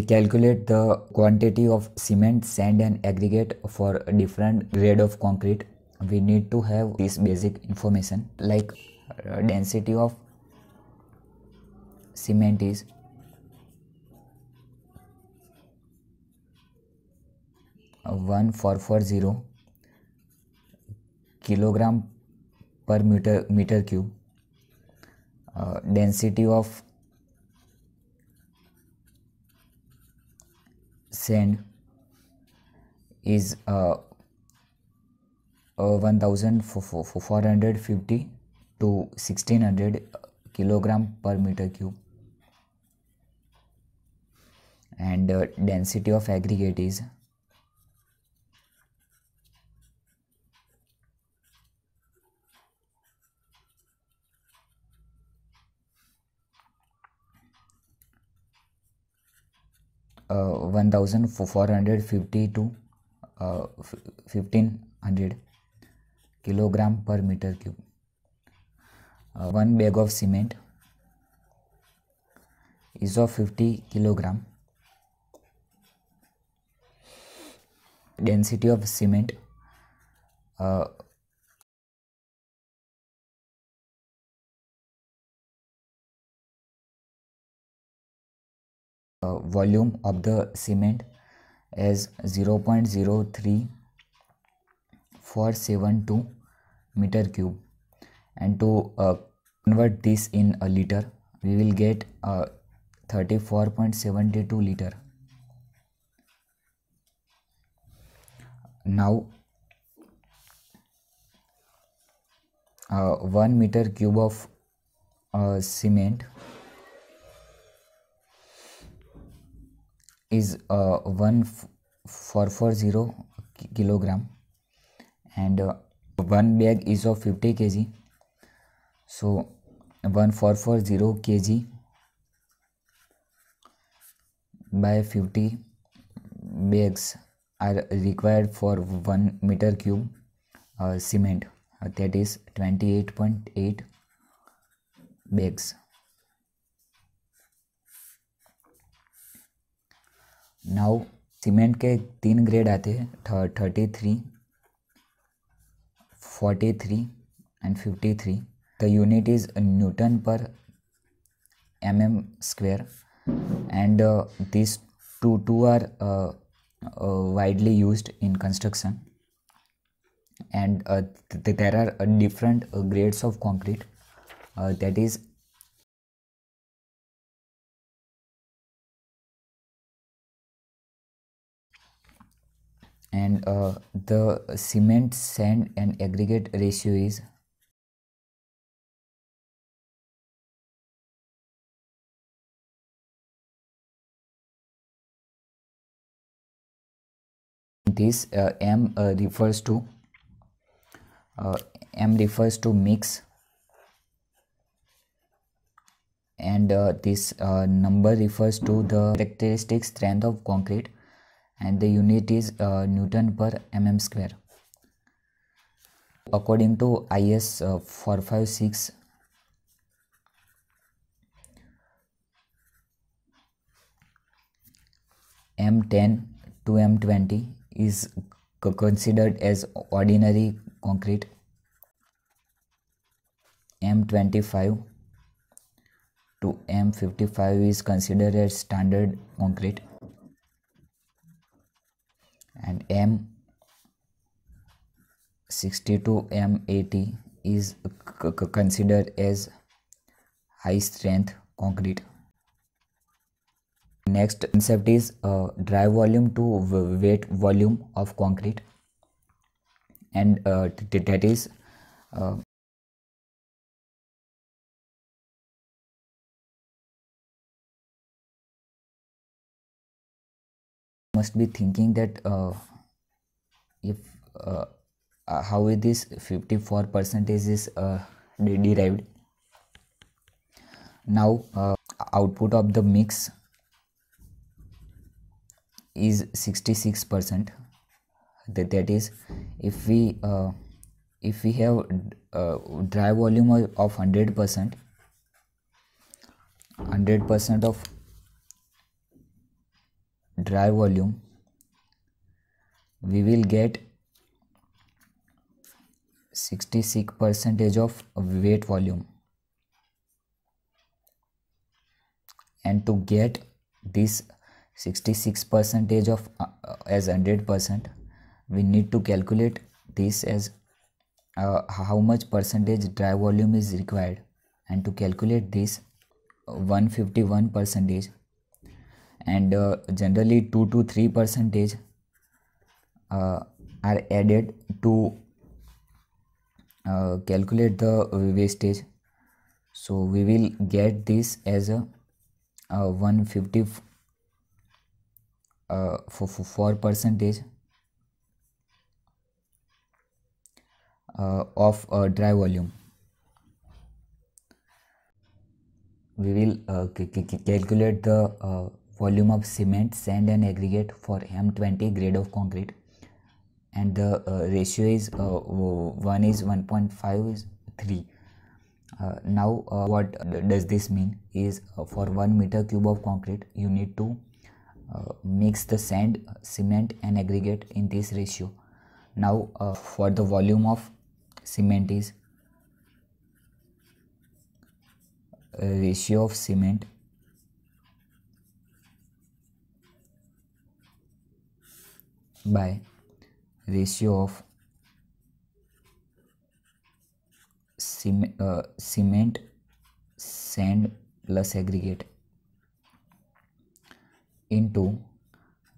calculate the quantity of cement, sand and aggregate for a different grade of concrete, we need to have this basic information like density of cement is 1440 kilogram per meter cube. Density of sand is 1450 to 1600 kilogram per meter cube, and density of aggregate is 1450 to 1500 kilogram per meter cube. One bag of cement is of 50 kilogram. Density of cement volume of the cement is 0.03472 meter cube, and to convert this in a liter we will get 34.72 liter. Now 1 meter cube of cement is 1440 kilogram, and one bag is of 50 kg, so 1440 kg by 50 bags are required for 1 meter cube cement, that is 28.8 bags. Now cement के 3 grade आते हैं 33, 43 and 53. The unit is Newton पर mm square, and these two are widely used in construction, and there are different grades of concrete, that is and the cement, sand and aggregate ratio is this m refers to mix, and this number refers to the characteristic strength of concrete, and the unit is Newton per mm square. According to IS 456, M10 to M20 is considered as ordinary concrete. M25 to M55 is considered as standard concrete, and M60 to M80 is considered as high strength concrete. Next concept is dry volume to wet volume of concrete, and that is must be thinking that if how is this 54% is derived. Now output of the mix is 66%, that is if we have dry volume of 100% of dry volume, we will get 66% of wet volume. And to get this 66% of as 100%, we need to calculate this as how much percentage dry volume is required. And to calculate this, 151%, and generally 2 to 3% are added to calculate the wastage. So we will get this as a 154% of dry volume. We will calculate the volume of cement, sand and aggregate for M20 grade of concrete, and the ratio is 1 is 1.53. Now what does this mean is, for 1 meter cube of concrete you need to mix the sand, cement and aggregate in this ratio. Now for the volume of cement is ratio of cement by ratio of cement, sand plus aggregate into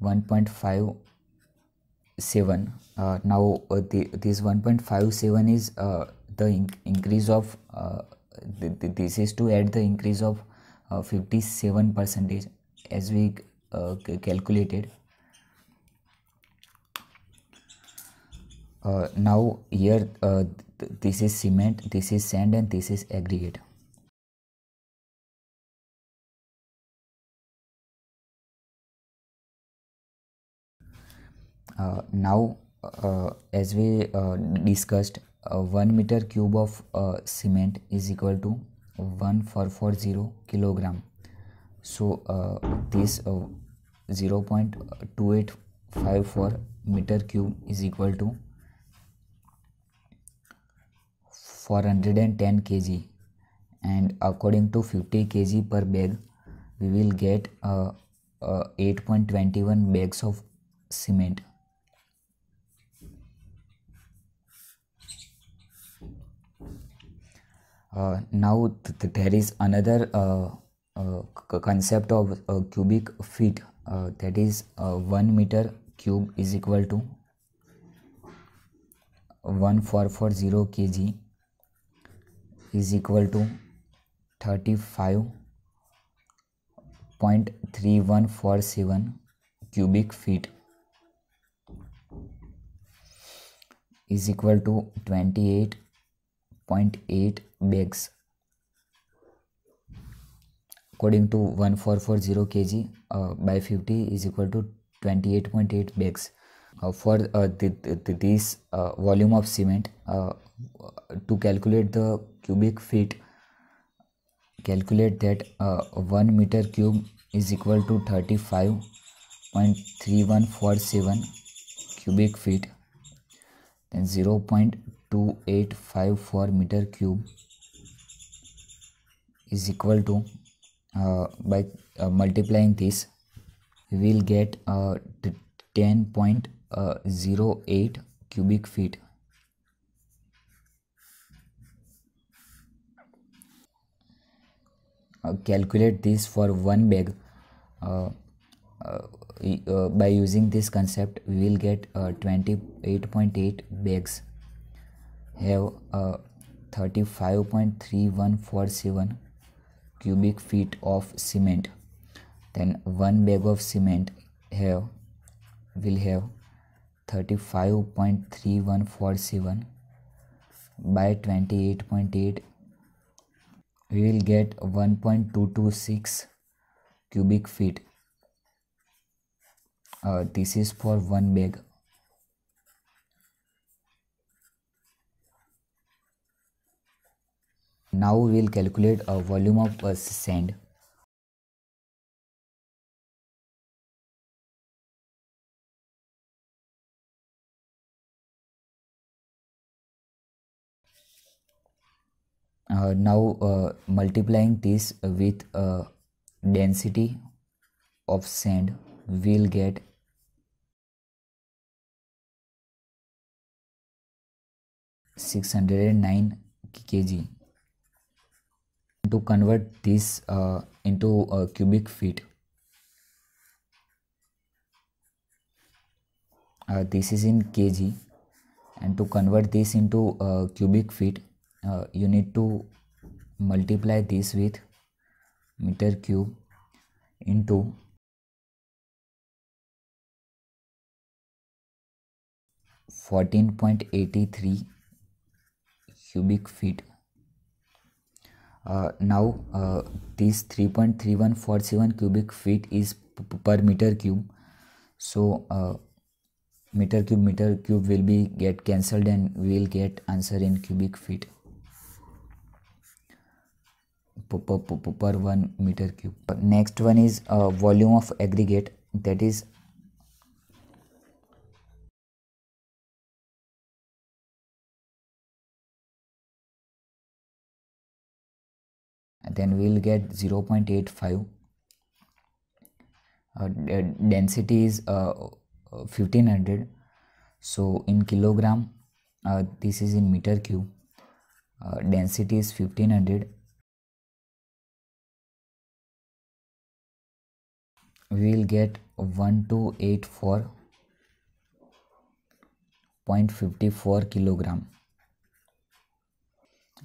1.57. Now this 1.57 is the increase of this is to add the increase of 57% as we calculated. Now here this is cement, this is sand and this is aggregate. Now as we discussed, 1 meter cube of cement is equal to 1440 kilogram. So this 0.2854 meter cube is equal to 410 kg, and according to 50 kg per bag we will get 8.21 bags of cement. Now there is another concept of cubic feet, that is 1 meter cube is equal to 1440 kg is equal to 35.3147 cubic feet is equal to 28.8 bags. According to 1440 kg by 50 is equal to 28.8 bags. For this volume of cement, to calculate the cubic feet, calculate that 1 meter cube is equal to 35.3147 cubic feet, then 0.2854 meter cube is equal to by multiplying this we will get 10.08 cubic feet. Calculate this for one bag. By using this concept we will get 28.8 bags have 35.3147 cubic feet of cement. Then one bag of cement will have 35.3147 by 28.8, we will get 1.226 cubic feet. This is for one bag. Now we will calculate a volume of sand. Now multiplying this with density of sand, we'll get 609 kg. To convert this into cubic feet, this is in kg, and to convert this into cubic feet, you need to multiply this with meter cube into 14.83 cubic feet. Now this 3.3147 cubic feet is per meter cube, so meter cube will be get cancelled and we will get answer in cubic feet per 1 meter cube. Next one is volume of aggregate, that is then we will get 0.85. Density is 1500, so in kilogram, this is in meter cube, density is 1500, we will get 1284.54 kilogram.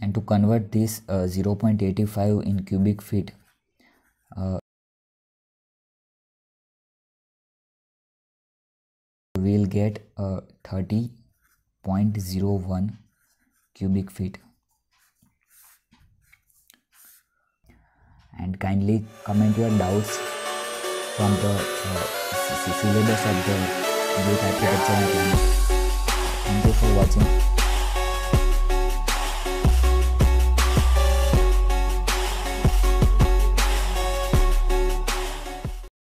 And to convert this 0.85 in cubic feet, we will get 30.01 cubic feet. And kindly comment your doubts from the syllabus of the Greek architecture and planning. Thank you for watching.